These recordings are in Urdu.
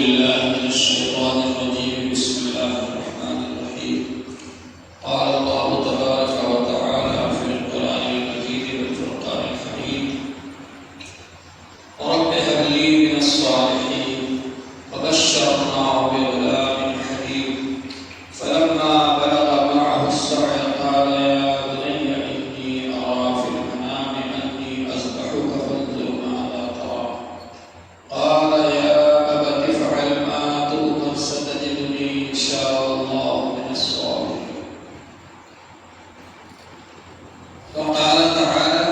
بالله من الشيطان الرجيم. بسم الله الرحمن الرحيم. قال الله تبارك وتعالى في القرآن المجيد والفرقان الحميد: رب هب لي من الصالحين وبشرناه بغلام حليم فلما بلغ معه السعي قال يا بني إني أرى في المنام أني أذبحك فانظر ماذا ترى قال يا أبت افعل ما تؤمر ستجدني إن شاء الله من الصابرين. وقال تعالى: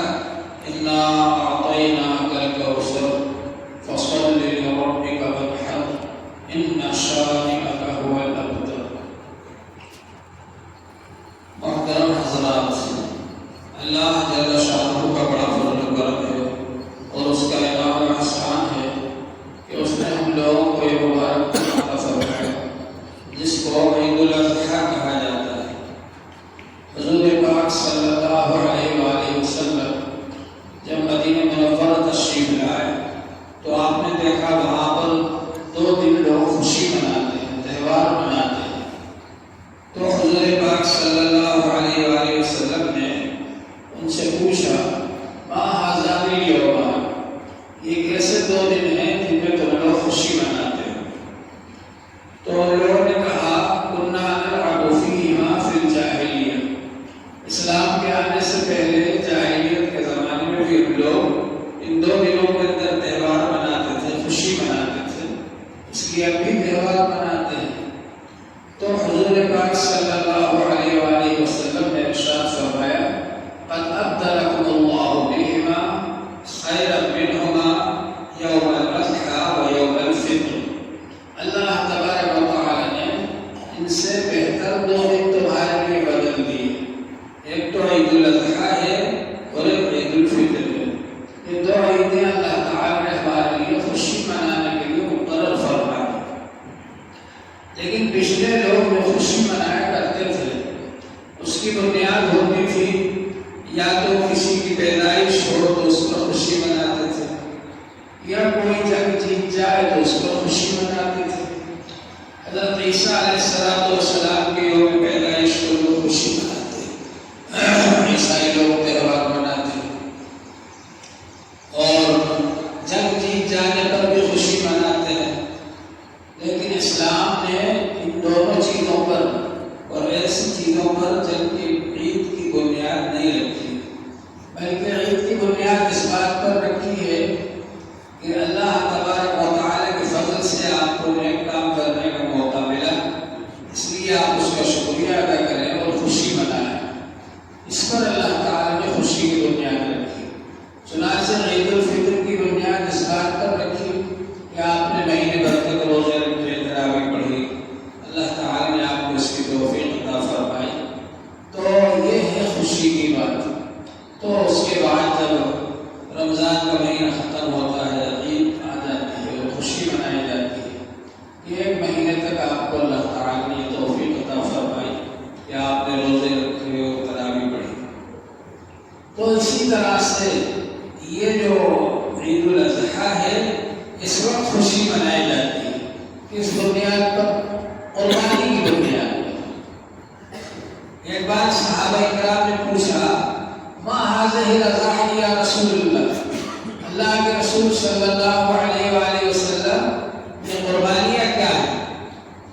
إنا أعطيناك الكوثر فصل لربك وانحر إن شانئك هو الأبتر. محترم حضرات، اللہ جل شانہ کا بڑا فضل و کرم ہے اور اس کا انعام و احسان ہے کہ اس نے ہم لوگوں کو یہ مبارک عطا فرمایا جس کو عید الاضحیٰ کہا جاتا ہے۔ حضور پاک صلی اللہ علیہ وآلہ وسلم جب مدینہ منورہ تشریف لائے تو آپ نے دیکھا وہاں پر 2 دن لوگ خوشی مناتے ہیں، تہوار مناتے ہیں۔ تو حضور پاک صلی اللہ علیہ وآلہ وسلم نے ان سے پوچھا: ما ھذا الیوم، یہ کیسے 2 دن ہیں جن میں تم لوگ خوشی مناتے ہیں؟ تو لوگوں نے کہا: کنا نلعب فیہما فی الجاہلیہ، اسلام کے آنے سے پہلے جاہلیت کے زمانے میں بھی ہم لوگ ان 2 دنوں کے اندر تہوار مناتے تھے، خوشی مناتے تھے، اس لیے اب بھی تہوار مناتے ہیں۔ تو حضور پاک صلی اللہ علیہ وآلہ وسلم نے ارشاد فرمایا: قد ابدلکم اللہ بہما خیرا منہما یوم الاضحیٰ و یوم الفطر، اللہ تبارک و تعالی نے ان سے بہتر 2 دن تمہارے لیے بدل دیے، ایک تو عید الاضحیٰ ہے اور ایک عید الفطر ہے۔ یہ 2 عیدیں اللہ تعالی نے ہمارے لیے خوشی منانے کے لیے مقرر فرمائی۔ لیکن پچھلے لوگ جو خوشی منایا کرتے تھے اس کی بنیاد ہوتی تھی یا تو کسی کی پیدائش ہو تو اس پر خوشی مناتے تھے، یا کوئی جنگ جیت جائے تو اس پر خوشی مناتے تھے۔ حضرت عیسیٰ علیہ السلام کی یوم پیدائش کو لوگ خوشی مناتے ہیں، عیسائی لوگ تہوار مناتے ہیں، اور جنگ جیت جانے پر بھی خوشی مناتے ہیں۔ لیکن اسلام نے ان دونوں چیزوں پر اور ایسی چیزوں پر جنگ کی عید کی بنیاد نہیں رکھی، بلکہ عید کی بنیاد اس بات پر رکھی ہے کہ اللہ تبارک و تعالی کے فضل سے آپ کو نیک کام کرنے کا موقع ملا، اس لیے آپ اس کا شکریہ ادا کریں اور خوشی منائیں۔ اس پر اللہ تعالی نے خوشی کی بنیاد رکھی۔ چنانچہ عید الفطر کی بنیاد اس بات پر رکھی کہ آپ نے مہینے بھر تک روزے رکھے، تراویح پڑھی، اللہ تعالی نے آپ کو اس کی توفیق عطا فرمائی۔ تو یہ ہے خوشی کی بات۔ تو اس کے بعد جب رمضان کا مہینہ ختم ہوتا ہے، عید آ جاتی ہے اور خوشی منائی جاتی ہے۔ یہ 1 مہینے تک آپ کو اللہ تعالی نے توفیق عطا فرمائی کہ آپ نے روزے رکھے اور تراویح پڑھی۔ تو اسی طرح سے یہ جو عید الاضحیٰ ہے اس وقت خوشی منائی جاتی ہے، کس بنیاد پر؟ قربانی کی بنیاد پر۔ ایک بار صحابہ کرام نے پوچھا: ما ھذہ الاضحیٰ یا رسول اللہ، اللہ کے رسول صلی اللہ علیہ وآلہ وسلم یہ قربانیاں کیا ہیں؟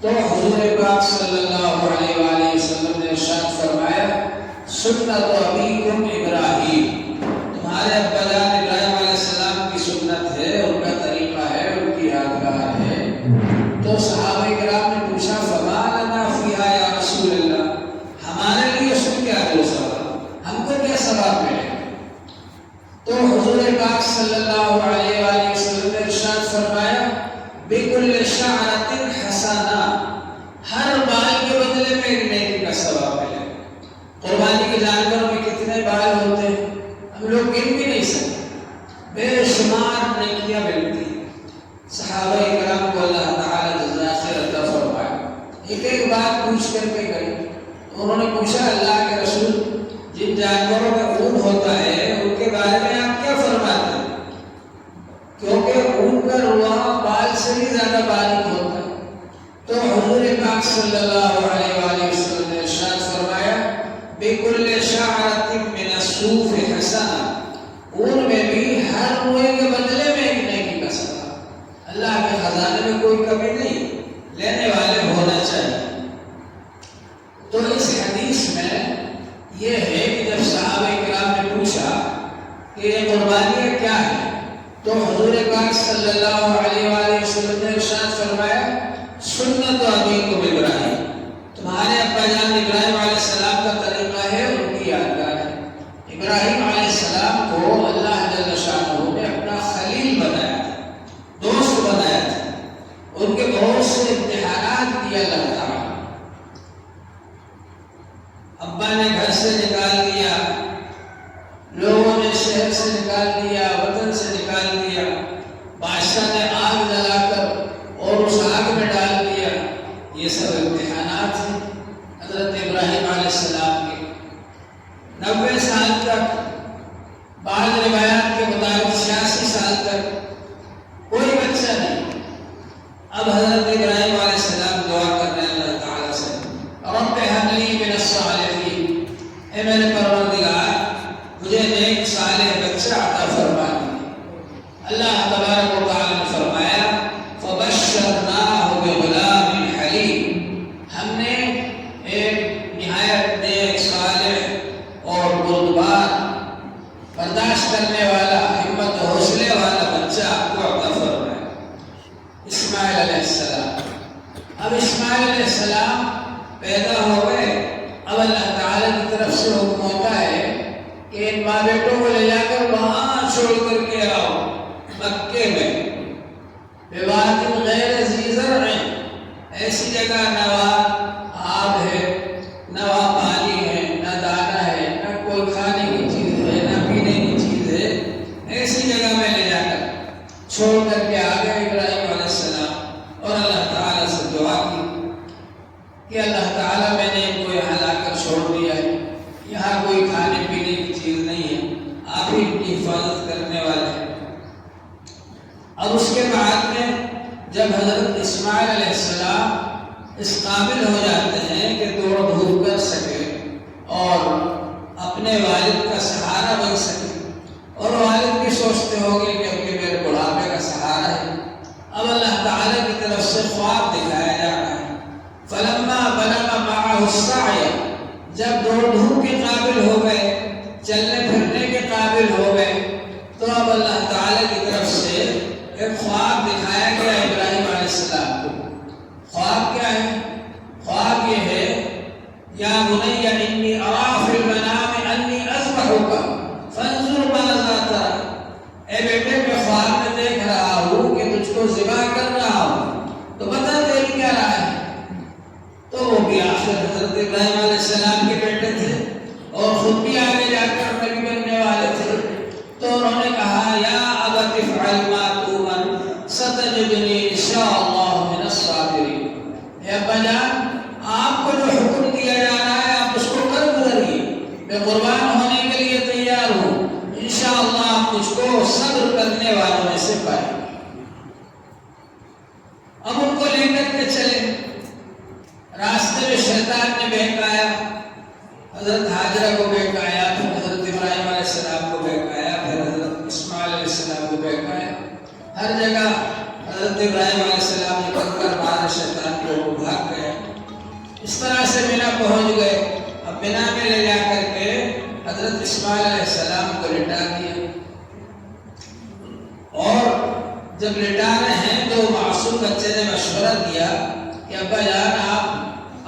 تو حضور پاک صلی اللہ علیہ وآلہ وسلم نے ارشاد فرمایا: سنت ابیکم ابراہیم، تمہارے ابا جان ابراہیم علیہ السلام کی سنت ہے، ان کا طریقہ ہے، ان کی یادگار ہے۔ تو صحابہ کرام نے پوچھا: فما لنا فیہا یا رسول اللہ، ہمارے لیے اس میں کیا ہے ثواب، ہم کو کیا ثواب ملے؟ تو حضور پاک صلی اللہ علیہ وآلہ وسلم نے ارشاد فرمایا: بکل شعرۃ حسنہ، ہر بال کے بدلے میں ایک نیکی کا ثواب ملے۔ قربانی کے جانوروں میں کتنے بال ہوتے ہیں ہم لوگ گن بھی نہیں سکتے، بے شمار نیکیاں ملتی ہیں۔ صحابہ کرام کو اللہ تعالی جزائے خیر عطا فرمائے۔ ایک بات پوچھ کر کے گئے، انہوں نے پوچھا: اللہ کے رسول، جن جانوروں کا خون ہوتا ہے ان کے بارے میں آپ کیا فرماتے ہیں؟ کیونکہ اون کا رواں بال سے بھی زیادہ باریک ہوتا ہے۔ تو حضور پاک صلی اللہ علیہ وآلہ وسلم نے ارشاد فرمایا بِكُلِّ شَعْرَةٍ مِّنَ الصُّوفِ حَسَنَةٌ، اون میں بھی ہر روئے کے بدلے میں ایک نیکی کا ثواب۔ اللہ کے خزانے میں کوئی کمی نہیں، لینے والے ہونا چاہیے۔ تو اس حدیث میں یہ ہے کہ جب صحابہ کرام نے پوچھا کہ یہ قربانیاں کیا ہے، تو حضور پاک صلی اللہ علیہ وآلہ وسلم نے ارشاد فرمایا سنت ابیکم ابراہیم، تمہارے ابا جان ابراہیم علیہ السلام کا طریقہ ہے، ان کی یادگار ہے۔ ابراہیم علیہ السلام کو اللہ جل شانہ نے اپنا خلیل بنایا تھا، دوست بنایا تھا، ان کے بہت سے امتحانات کیا اللہ تعالیٰ۔ ابا نے گھر سے نکال دیا، لوگوں نے شہر سے نکال دیا، وطن سے نکال دیا، بادشاہ نے آگ جلا کر اور اس آگ میں ڈال دیا۔ یہ سب امتحانات ہیں حضرت ابراہیم علیہ السلام کے۔ 90 سال تک، بعض روایات کے مطابق 86 سال تک کوئی بچہ نہیں۔ اب حضرت ابراہیم علیہ السلام دعا کر رہے ہیں اللہ تعالیٰ سے رب ہب لی من الصالحین، اے میرے پروردگار مجھے نیک صالح بچہ عطا فرما دے۔ اللہ تبارک و تعالیٰ نے فرمایا فبشرناہ بغلام حلیم، ہم نے ایک نہایت نیک صالح اور بردبار، برداشت کرنے والا، ہمت و حوصلے والا بچہ آپ کو عطا فرمایا، اسماعیل علیہ السلام۔ اب اسماعیل علیہ السلام پیدا ہو گئے، اب اللہ تعالیٰ کی طرف سے حکم ہوتا ہے کہ ان ماں بیٹوں کو لے جا کر وہاں چھوڑ کر کے آؤ مکے میں، بواد غیر ذی زرع، ایسی جگہ نہ وہاں آب ہے، نہ وہاں پانی ہے، نہ دانا ہے، نہ کوئی کھانے کی چیز ہے، نہ پینے کی چیز ہے، ایسی جگہ میں لے جا کر چھوڑ کر کے آ گئے ابراہیم علیہ السلام، اور اللہ تعالیٰ سے دعا کی کہ اللہ تعالیٰ میں نے ان کو یہاں لا کر چھوڑ دیا ہے، یہاں کوئی کھانے پینے کی چیز نہیں ہے، آپ ہی ان کی حفاظت کرنے والے ہیں۔ اب اس کے بعد میں جب حضرت اسماعیل علیہ السلام اس قابل ہو جاتے ہیں کہ دوڑ دھوپ کر سکے اور اپنے والد کا سہارا بن سکے، اور والد بھی سوچتے ہوں گے کہ اب یہ میرے بڑھاپے کا سہارا ہے، اب اللہ تعالیٰ کی طرف سے خواب دکھایا جا رہا ہے۔ فلما بلغ معه السعي، جب دوڑ دھوپ کے قابل ہو گئے، چلنے پھرنے کے قابل ہو گئے، تو اب اللہ تعالیٰ کی طرف سے ایک خواب دکھایا گیا ابراہیم علیہ السلام کو۔ خواب کیا ہے؟ خواب یہ ہے یا بنی انی ارا فی المنام انی اذبحک فانظر ماذا تری، اے بیٹے میں خواب میں دیکھ رہا ہوں کہ تجھ کو ذبح کر رہا ہوں، تو بتا تیری کیا رائے ہے؟ تو وہ بھی آخر حضرت ابراہیم علیہ السلام کے بیٹے تھے اور خود بھی آگے جا کر نبی بننے والے تھے، تو انہوں نے کہا یا ابت افعل ما تؤمر ستجدنی ان شاء اللہ من الصابرین، اے ابا جان آپ کو جو حکم دیا جا رہا ہے آپ اس کو کر گزریے، میں قربان ہونے کے لیے تیار ہوں، انشاءاللہ آپ مجھ کو صبر کرنے والوں میں سے پائیں گے۔ اب ان کو لے کر کے چلے، راستے میں شیطان نے بہکایا، حضرت حاجرہ کو بہکایا، پھر حضرت ابراہیم علیہ السلام کو بہکایا، پھر حضرت اسماعیل علیہ السلام کو بہکایا، ہر جگہ حضرت ابراہیم علیہ السلام نے پکڑ مارا، شیطان کو بھاگ گئے، اس طرح سے مینا پہنچ گئے۔ اب مینا میں لے جا کر کے حضرت اسماعیل علیہ السلام کو لٹا دیا، اور جب لٹا رہے ہیں تو معصوم بچے نے مشورہ دیا کہ ابا جان آپ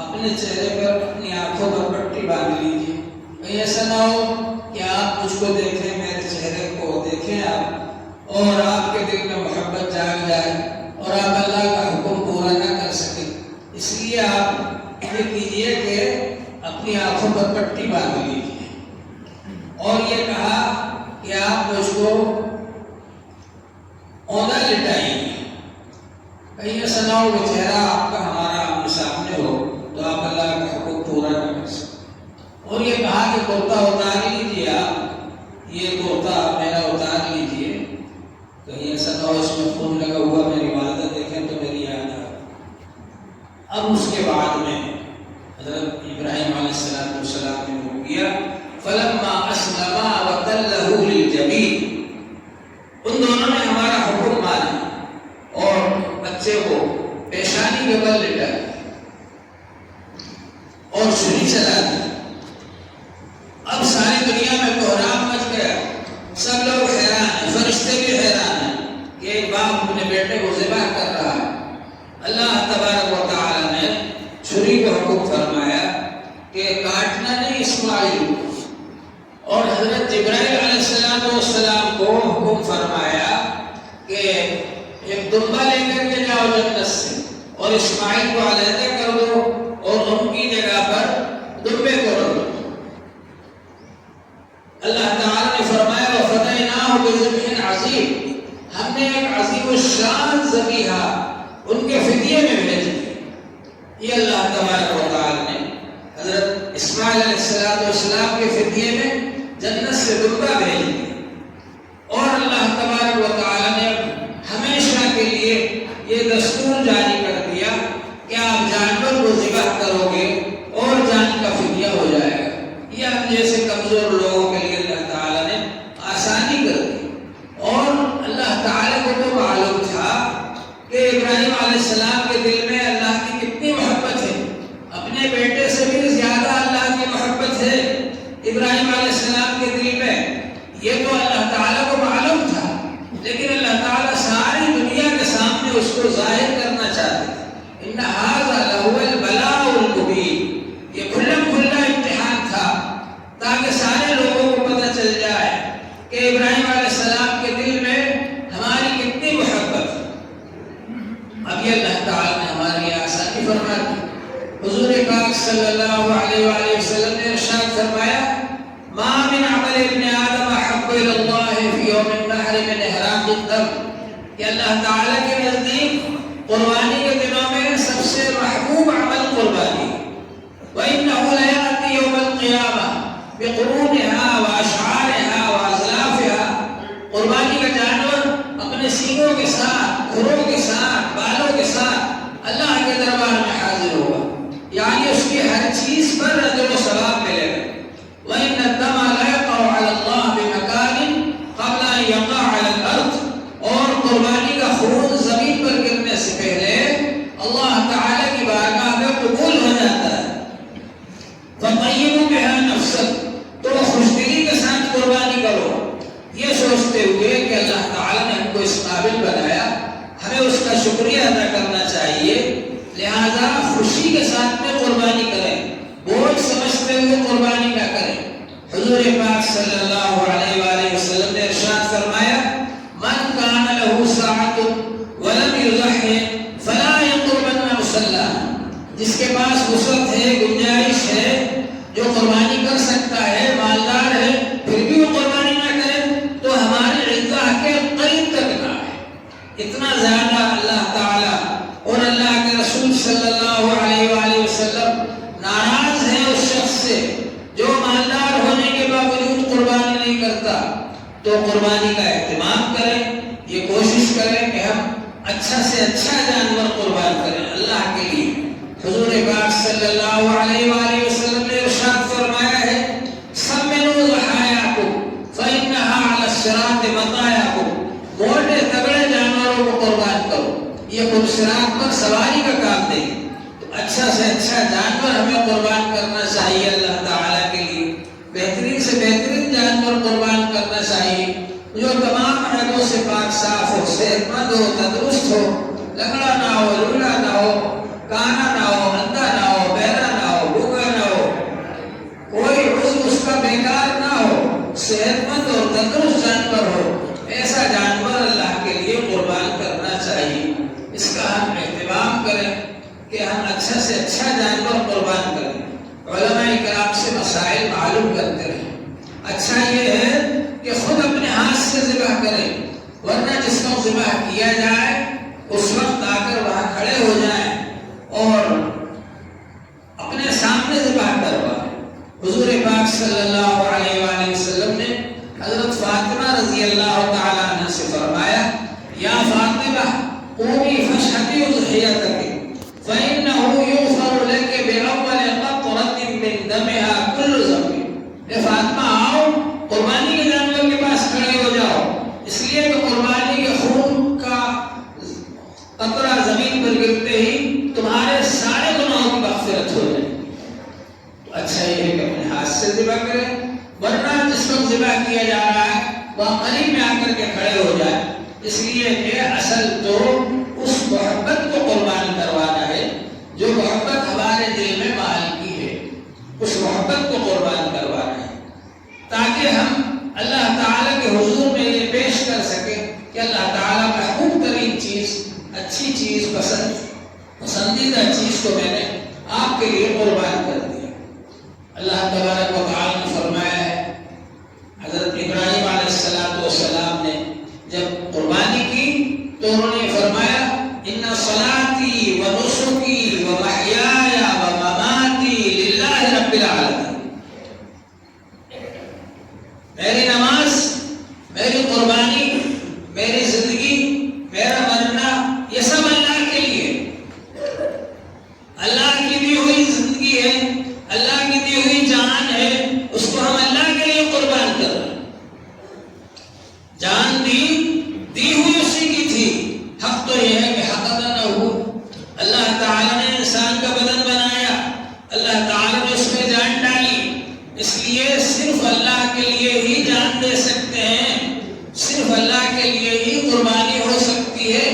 اپنے چہرے پر، اپنی آنکھوں پر پٹی باندھ لیجیے، کہیں ایسا نہ ہو کہ آپ مجھ کو دیکھیں، میرے چہرے کو دیکھیں آپ، اور آپ کے دل میں محبت جاگ جائے اور آپ اللہ کا حکم پورا نہ کر سکیں، اس لیے آپ یہ کیجیے کہ اپنی آنکھوں پر پٹی باندھ لیجیے، اور یہ کہا کہ آپ مجھ کو اونا لٹائیے، کہیں ایسا نہ ہو کہ چہرہ آپ کا ہمارا آمنے سامنے ہو تو آپ اللہ کا حکم پورا نہ کر سکیں، اور یہ کہا کہ کرتا اتار لیجیے، آپ یہ کرتا میرا اتار لیجیے، کہیں ایسا نہ ہو اس میں خون لگا ہوا میری والدہ دیکھیں تو میری یاد آ۔ اب اس کے بعد میں حضرت ابراہیم علیہ السلام نے وہ کیا، فلما اسلما وتلہ للجبین، ان دونوں نے ہمارا حکم مانا اور بچے کو پیشانی کے بل لٹا اور چھری چلا دی۔ اب ساری دنیا میں کوہرام مچ گیا، سب لوگ حیران ہیں، فرشتے بھی حیران ہیں کہ ایک باپ اپنے بیٹے کو ذبح کر رہا ہے۔ اللہ تبارک و تعالی نے چھری کو حکم فرمایا کہ کاٹنا نہیں اسماعیل کو، اور حضرت جبرائیل علیہ السلام کو حکم فرمایا کہ ایک دمبا لے کر کے جاؤ جنت سے اور اسماعیل کو علیحدہ کر دو اور ان کی جگہ پر دمبے کو رکھ دو۔ اللہ تعالی نے فرمایا وَفَدَيْنَاهُ بِذِبْحٍ عَظِيمٍ، ہم نے ایک عظیم الشان ذبیحہ ان کے فدیے میں بھیج دی۔ یہ اللہ تبارک و تعالی نے حضرت اسماعیل علیہ السلام کے فدیے میں جنت سے دمبا بھیج دیا، اور اللہ تبارک و تعالی نے ہمیشہ کے لیے یہ دستور جاری کر دیا کہ آپ جانور کو ذبح کرو گے اور جان کا فدیہ ہو جائے گا۔ یہ ہم جیسے کمزور لوگوں کے لیے اللہ تعالیٰ نے آسانی کر دی، اور اللہ تعالیٰ کو تو معلوم تھا کہ ابراہیم علیہ السلام کے دل میں اللہ کی کتنی محبت ہے، اپنے بیٹے سے بھی زیادہ اللہ کی محبت ہے ابراہیم علیہ السلام کے دل میں، یہ تو اللہ تعالیٰ کو معلوم تھا، لیکن اللہ تعالیٰ ساری دنیا کے سامنے اس کو ظاہر کرنا چاہتے تھے۔ ان ھذا لہو البلاء المبین، یہ کھلم کھلا امتحان تھا تاکہ سارے لوگوں کو پتہ چل جائے کہ ابراہیم علیہ السلام کے دل میں ہماری کتنی محبت ہے۔ اب یہ اللہ تعالیٰ نے ہماری آسانی فرما دی۔ حضور پاک صلی اللہ علیہ وآلہ وسلم نے ارشاد فرمایا ما من عمل ابن آدم احب الی اللہ فی یوم النحر من احراق الدم، کہ اللہ تعالیٰ کے نزدیک قربانی کے دنوں میں سب سے محبوب عمل قربانی ہے۔ وَإِنَّهُ لَيَأْتِي يَوْمَ الْقِيَامَةِ بِقُرُونِهَا وَأَشْعَارِهَا وَأَزْلَافِهَا، قربانی کا جانور اپنے سینگوں کے ساتھ، کھروں کے ساتھ، بالوں کے ساتھ اللہ کے دربار میں حاضر ہوگا، یعنی اس کی ہر چیز پر اجر و ثواب ملے گا۔ وَإِنَّ الدَّمَ لَا يَقَعُ عَلَى اللَّهِ بِمَكَانٍ قَبْلَ أَن يَقَعَ عَلَى الْأَرْضِ، اور قربانی کا خون زمین پر گرنے سے پہلے اللہ تعالیٰ کی بارگاہ میں قبول ہو جاتا ہے۔ فَطَيِّبُوا بِهَا نَفْسَكَ، تو خوش دلی کے ساتھ قربانی کرو، یہ سوچتے ہوئے کہ اللہ تعالیٰ نے ہم کو اس قابل بنایا، ہمیں اس کا شکریہ ادا کرنا چاہیے، لہذا خوشی کے ساتھ میں قربانی کریں، بوجھ سمجھتے ہوئے قربانی نہ کریں۔ حضور پاک صلی اللہ علیہ وآلہ وسلم نے ارشاد فرمایا من کان لہ سعۃ ولم یضحِ فلا یقربن مصلاہ، جس کے پاس وسعت ہے، گنجائش ہے، جو قربانی کر سکتا ہے، مالدار ہے، پھر بھی وہ قربانی نہ کرے تو ہماری عیدگاہ کے قریب تک نہ آئے۔ اتنا زیادہ اللہ تعالیٰ اور اللہ کے رسول صلی اللہ علیہ وآلہ وسلم ناراض ہیں اس شخص سے جو مالدار ہونے کے باوجود قربانی نہیں کرتا۔ تو قربانی کا اہتمام کریں، یہ کوشش کریں کہ ہم اچھا سے اچھا جانور قربان کریں اللہ کے لیے۔ حضور پاک صلی اللہ علیہ وآلہ وسلم نے ارشاد فرمایا ہے سمنوا ضحایاکم فإنها علی الصراط مطایاکم، موٹے تگڑے جانوروں کو قربان کرو، یہ خود صراط پر سواری کا کام دے گی۔ تو اچھا سے اچھا جانور ہمیں قربان کرنا چاہیے اللہ تعالیٰ کے لیے، بہترین سے بہترین جانور قربان کرنا چاہیے جو تمام عیبوں سے پاک صاف ہو، صحت مند ہو، تندرست ہو، لنگڑا نہ ہو، لولا نہ ہو، کانا نہ ہو، اندھا نہ ہو، بہرا نہ ہو، بھوکا نہ ہو، کوئی عضو اس کا بیکار نہ ہو، صحت مند اور تندرست جانور ہو، ایسا جانور اللہ کے لیے قربان کرنا چاہیے۔ اس کا ہم اہتمام کریں کہ ہم اچھا سے اچھا جانور قربان کریں، علماء کرام سے مسائل معلوم کرتے رہیں۔ اچھا یہ ہے کہ خود اپنے ہاتھ سے ذبح کریں، ورنہ جس کو ذبح کیا جائے اس وقت آ کر وہاں کھڑے ہو جائیں اور اپنے سامنے ذبح کروائیں۔ حضور پاک صلی اللہ علیہ وآلہ وسلم نے حضرت فاطمہ رضی اللہ تعالیٰ عنہ سے فرمایا قومي فاشهدي أضحيتك فإنه يغفر لك بأول قطرة من دمها كل ذنب. اے فاطمہ آؤ قربانی کے جانور کے پاس کھڑے ہو جاؤ، اس لیے کہ قربانی کے خون کا قطرہ زمین پر گرتے ہی تمہارے سارے گناہوں کی مغفرت ہو جائے. تو اچھا یہ ہے کہ اپنے ہاتھ سے ذبح کریں، ورنہ جس وقت ذبح کیا جا رہا ہے وہاں قریب میں آ کر کے کھڑے ہو جائے. اس لیے کہ اصل تو اس محبت کو قربان کروانا ہے جو محبت ہمارے دل میں مال کی ہے، اس محبت کو قربان کروانا ہے تاکہ ہم اللہ تعالیٰ کے حضور میں یہ پیش کر سکیں کہ اللہ تعالیٰ محبوب ترین چیز، اچھی چیز، پسندیدہ چیز کو میں نے آپ کے لیے قربان کر دیا. اللہ تبارک و تعالیٰ نے فرمایا ہے، حضرت ابراہیم علیہ السلام نے جب قربانی کی تو انہوں نے فرمایا ان صلاتی و نسکی و محیای و مماتی للہ رب العالمین. میری نماز، میری قربانی، میری زندگی، میرا مرنا، یہ سب اللہ کے لیے. اللہ کی دی ہوئی زندگی ہے، اللہ کی دی ہوئی جان ہے، اس کو ہم اللہ کے لیے قربان کر رہے ہیں. جان دی ہوئی اسی کی تھی. حق تو یہ ہے کہ حق ادا نہ ہو. اللہ تعالیٰ نے انسان کا بدن بنایا، اللہ تعالیٰ نے اس میں جان ڈالی، اس لیے صرف اللہ کے لیے ہی جان دے سکتے ہیں، صرف اللہ کے لیے ہی قربانی ہو سکتی ہے.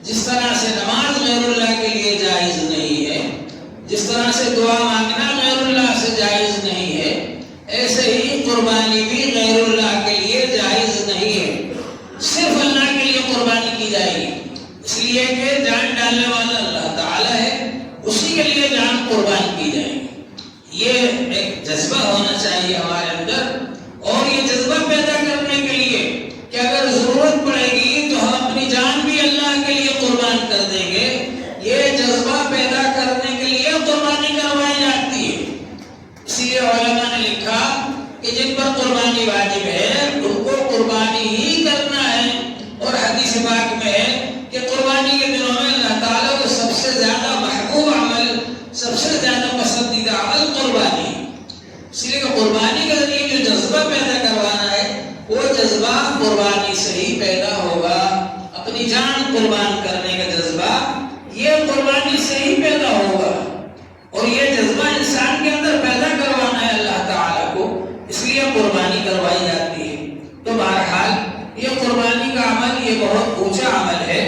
جس طرح سے نماز غیر اللہ کے لیے جائز نہیں ہے، جس طرح سے دعا مانگنا غیر اللہ سے جائز نہیں ہے، ایسے ہی قربانی بھی غیر اللہ کے لیے جائز نہیں ہے. صرف اللہ کے لیے قربانی کی جائے گی، اس لیے کہ جان ڈالنے والا اللہ تعالیٰ ہے، اسی کے لیے جان قربان کی جائے گی. یہ ایک جذبہ ہونا چاہیے ہمارے اندر، اور یہ جذبہ پیدا کرنے کے لیے کہ اگر ضرورت پڑے گی تو ہم اپنی جان بھی اللہ کے لیے قربان کر دیں گے، یہ جذبہ پیدا کرنے کے لیے قربانی کروائی جاتی ہے. اسی لیے علماء نے لکھا کہ جن پر قربانی واجب ہے ان کو قربانی ہی کرنا ہے. اور حدیث پاک میں ہے کہ قربانی کے دنوں میں اللہ تعالیٰ کو سب سے زیادہ محبوب عمل، سب سے زیادہ پسندیدہ عمل قربانی ہے. اس لیے کہ قربانی کے ذریعے جو جذبہ پیدا کروانا ہے وہ جذبہ قربانی سے ہی پیدا ہوگا. اپنی جان قربان کرنے کا جذبہ یہ قربانی سے ہی پیدا ہوگا، اور یہ جذبہ انسان کے اندر پیدا کروانا ہے اللہ تعالیٰ کو، اس لیے قربانی کروائی جاتی ہے. تو بہرحال یہ قربانی کا عمل یہ بہت اونچا عمل ہے،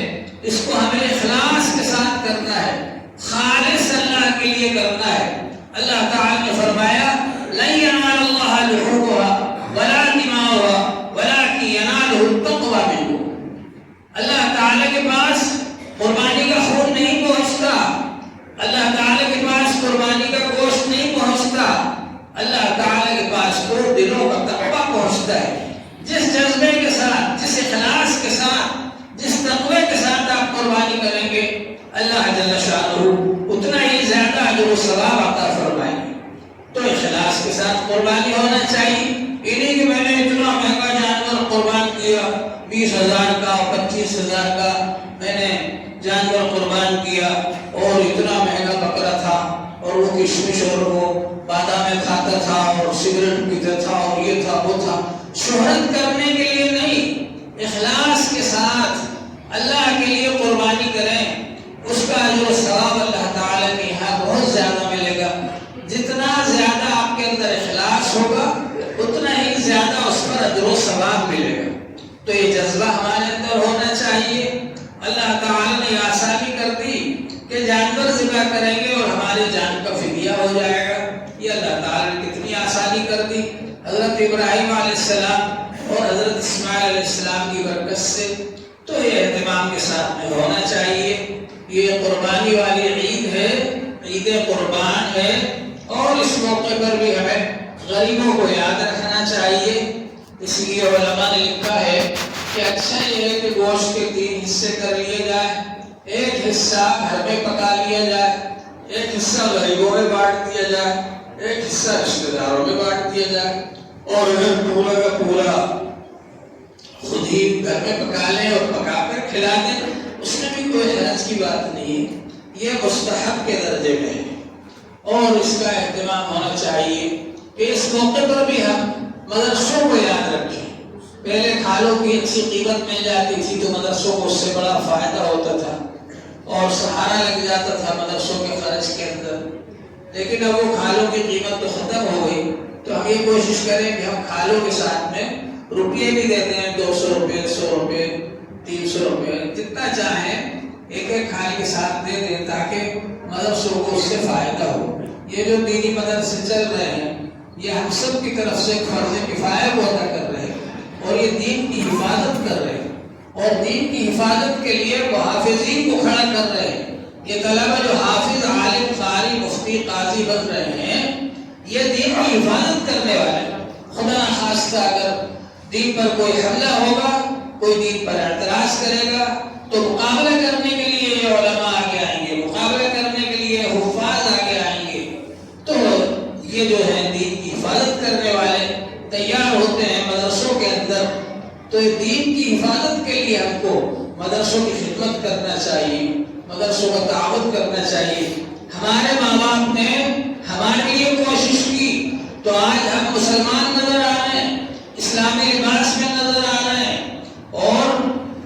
اس کو ہمیں اخلاص کے ساتھ کرنا ہے، خالص اللہ کے لیے کرنا ہے. اللہ تعالیٰ نے فرمایا لن ينال الله لحومها ولا دماؤها ولكن يناله التقوى منكم. اللہ تعالیٰ کے پاس قربانی کا خون نہیں پہنچتا، اللہ تعالیٰ کے پاس قربانی کا گوشت نہیں پہنچتا، اللہ تعالیٰ کے پاس تو دلوں کا تقویٰ پہنچتا ہے. جس جذبے کے ساتھ، جس اخلاص کے ساتھ، جس تقوی کے ساتھ آپ قربانی کریں گے اللہ جل شانہ اتنا ہی زیادہ اجر و ثواب عطا فرمائیں گے. تو اخلاص کے ساتھ قربانی ہونا چاہیے. یہ نہیں کہ میں نے اتنا مہنگا جانور قربان کیا، 20,000 کا 25,000 کا میں نے جانور قربان کیا، اور اتنا مہنگا بکرا تھا، اور وہ کشمش اور وہ بادام کھاتا تھا اور سگریٹ پیتا تھا اور یہ تھا وہ تھا. شہرت کرنے کے لیے نہیں، اخلاص کے ساتھ اللہ کے لیے قربانی کریں، اس کا اجر و ثواب اللہ تعالیٰ کے یہاں بہت زیادہ ملے گا. جتنا زیادہ آپ کے اندر اخلاص ہوگا اتنا ہی زیادہ اس پر اجر و ثواب ملے گا. تو یہ جذبہ ہمارے اندر ہونا چاہیے. اللہ تعالیٰ نے یہ آسانی کر دی کہ جانور ذبح کریں گے اور ہماری جان کا فدیہ ہو جائے گا. یہ اللہ تعالیٰ نے کتنی آسانی کر دی. حضرت ابراہیم علیہ السلام اور حضرت اسماعیل علیہ السلام کی برکت سے. تو یہ اہتمام کے ساتھ میں ہونا چاہیے. یہ قربانی والی عید ہے، عید قربان ہے، اور اس موقع پر بھی ہمیں غریبوں کو یاد رکھنا چاہیے. اس لیے علماء نے لکھا ہے کہ اچھا یہ ہے کہ گوشت کے 3 حصے کر لیے جائیں. ایک حصہ گھر میں پکا لیا جائے، ایک حصہ غریبوں میں بانٹ دیا جائے، ایک حصہ رشتہ داروں میں بانٹ دیا جائے، اور پورا کا پورا خود ہی گھر میں پکا لیں اور پکا کر کھلا دیں. اس میں بھی کوئی حرج کی بات نہیں، یہ مستحب کے درجے میں ہے اور اس کا اہتمام ہونا چاہیے کہ اس موقع پر بھی ہم مدرسوں کو یاد رکھیں۔ پہلے کھالوں کی اچھی قیمت مل جاتی تھی تو مدرسوں کو اس سے بڑا فائدہ ہوتا تھا اور سہارا لگ جاتا تھا مدرسوں کے خرچ کے اندر، لیکن اب وہ کھالوں کی قیمت تو ختم ہو گئی۔ تو ہم یہ کوشش کریں کہ ہم کھالوں کے ساتھ میں روپیے بھی دیتے ہیں، 200 روپے، 100 روپے، 300 روپے، جتنا چاہیں ایک ایک کھال کے ساتھ دے دیں تاکہ مدرسوں کو اس سے فائدہ ہو۔ یہ جو دینی مدرسے چل رہے ہیں یہ ہم سب کی طرف سے فرض کفایہ کو ادا کر رہے ہیں اور یہ دین کی حفاظت کر رہے ہیں، اور دین کی حفاظت کے لیے وہ حافظین کو کھڑا کر رہے ہیں۔ یہ طلبہ جو حافظ، عالم، قاری، مفتی، قاضی بن رہے ہیں یہ دین کی حفاظت کرنے والے ہیں۔ خدا نخواستہ اگر دین پر کوئی حملہ ہوگا، کوئی دین پر اعتراض کرے گا تو مقابلہ کرنے کے لیے یہ علماء آگے آئیں گے، مقابلہ کرنے کے لیے حفاظ آگے آئیں گے۔ تو یہ جو ہے دین کی حفاظت کرنے والے تیار ہوتے ہیں مدرسوں کے اندر، تو دین کی حفاظت کے لیے ہم کو مدرسوں کی خدمت کرنا چاہیے، مدرسوں کا تعاون کرنا چاہیے۔ ہمارے ماں باپ نے ہمارے لیے کوشش کی تو آج ہم مسلمان نظر آ رہے ہیں، اسلامی لباس میں نظر آ رہے ہیں، اور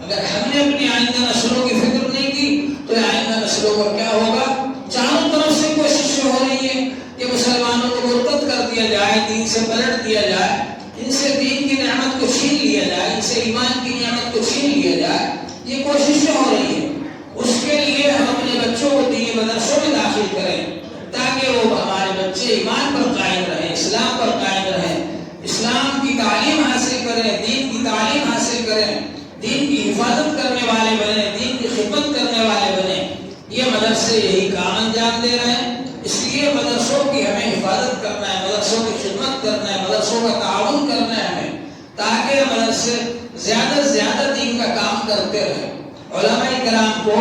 اگر ہم نے اپنی آئندہ نسلوں کی فکر نہیں کی تو آئندہ نسلوں پر کیا ہوگا؟ چاروں طرف سے کوششیں ہو رہی ہیں کہ مسلمانوں کو مرتد کر دیا جائے، دین سے پلٹ دیا جائے، ان سے دین کی نعمت کو چھین لیا جائے، ان سے ایمان کی نعمت کو چھین لیا جائے، یہ کوششیں ہو رہی ہیں۔ اس کے لیے ہم اپنے بچوں کو دینی مدرسوں میں داخل کریں تاکہ وہ ہمارے بچے ایمان پر قائم رہیں، اسلام پر قائم رہیں، اسلام کی تعلیم حاصل کریں، دین کی تعلیم حاصل کریں، دین کی حفاظت کرنے والے بنیں، دین کی خدمت کرنے والے بنیں۔ یہ مدرسے یہی کام انجام دے رہے ہیں، اس لیے مدرسوں کی ہمیں حفاظت کرنا ہے، مدرسوں کی خدمت کرنا ہے، مدرسوں کا تعاون کرنا ہے ہمیں، تاکہ مدرسے زیادہ سے زیادہ دین کا کام کرتے رہیں۔ علماء کرام کو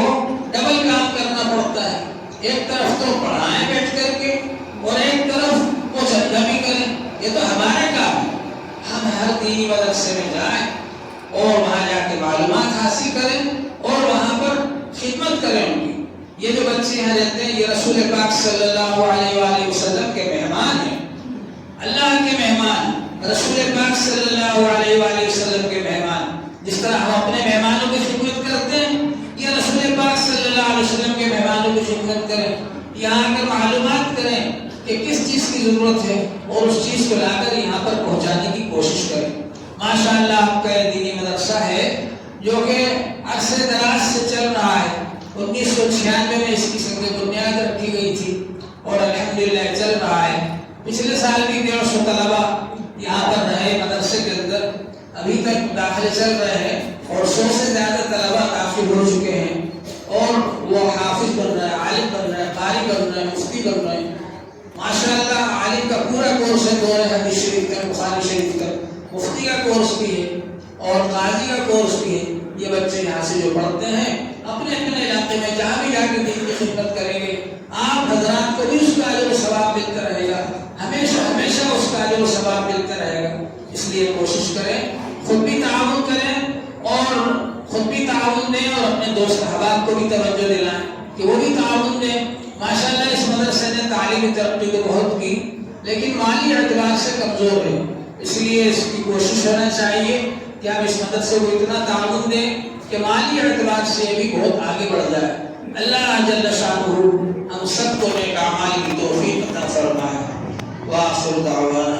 ڈبل کام کرنا پڑتا ہے، ایک طرف تو پڑھائیں بیٹھ کر کے اور ایک طرف وہ سجدہ بھی کریں، یہ تو ہمارا کام ہے۔ ہم ہر دینی مدرسے میں جائیں اور وہاں جا کے معلومات حاصل کریں اور وہاں پر خدمت کریں ان کی۔ یہ جو بچے یہاں رہتے ہیں یہ رسول پاک صلی اللہ علیہ وآلہ وسلم کے مہمان ہیں، اللہ کے مہمان، رسول پاک صلی اللہ علیہ وآلہ وسلم کے مہمان۔ جس طرح ہم اپنے مہمانوں کی خدمت کرتے ہیں یہ رسول پاک صلی اللہ علیہ وسلم کے مہمانوں کی خدمت کریں، یہاں آ کر معلومات کریں کہ کس چیز کی ضرورت ہے اور اس چیز کو لا کر یہاں پر پہنچانے کی کوشش کریں۔ ماشاءاللہ آپ کا یہ دینی مدرسہ ہے جو کہ عرصے دراز سے چل رہا ہے، 1996 میں اس کی سنگ بنیاد رکھی گئی تھی اور الحمدللہ چل رہا ہے۔ پچھلے سال بھی 150 طلبہ یہاں پر رہے مدرسے کے اندر، ابھی تک داخلے چل رہے ہیں اور 100 سے زیادہ طلبہ داخل ہو چکے ہیں اور وہ حافظ بن رہے ہیں، عالم بن رہے ہیں، قاری بن رہے ہیں، مفتی بن رہے ہیں۔ ماشاءاللہ عالم کا پورا کورس ہے، دور حدیث شریف کا، بخاری شریف کا، مفتی کا کورس بھی ہے اور قاضی کا کورس بھی ہے۔ یہ بچے یہاں سے جو پڑھتے ہیں اپنے اپنے علاقے میں جہاں بھی جا کے دین کی خدمت کریں گے، آپ حضرات کو بھی اس کا اجر و ثواب ملتا رہے گا، ہمیشہ ہمیشہ اس کا اجر و ثواب ملتا رہے گا۔ اس لیے کوشش کریں، خود بھی تعاون کریں اور خود بھی تعاون دیں اور اپنے دوست احباب کو بھی توجہ دلائیں کہ وہ بھی تعاون دیں۔ ماشاءاللہ اس مدرسے نے تعلیمی ترقی تو بہت کی لیکن مالی اعتبار سے کمزور ہے، اس لیے اس کی کوشش ہونا چاہیے کہ ہم اس مدرسے کو اتنا تعاون دیں کہ مالی اعتبار سے یہ بھی بہت آگے بڑھ جائے۔ اللہ جل شانہ ہم سب کو نیک اعمال کی توفیق عطا فرمائے۔ وآخر دعوانا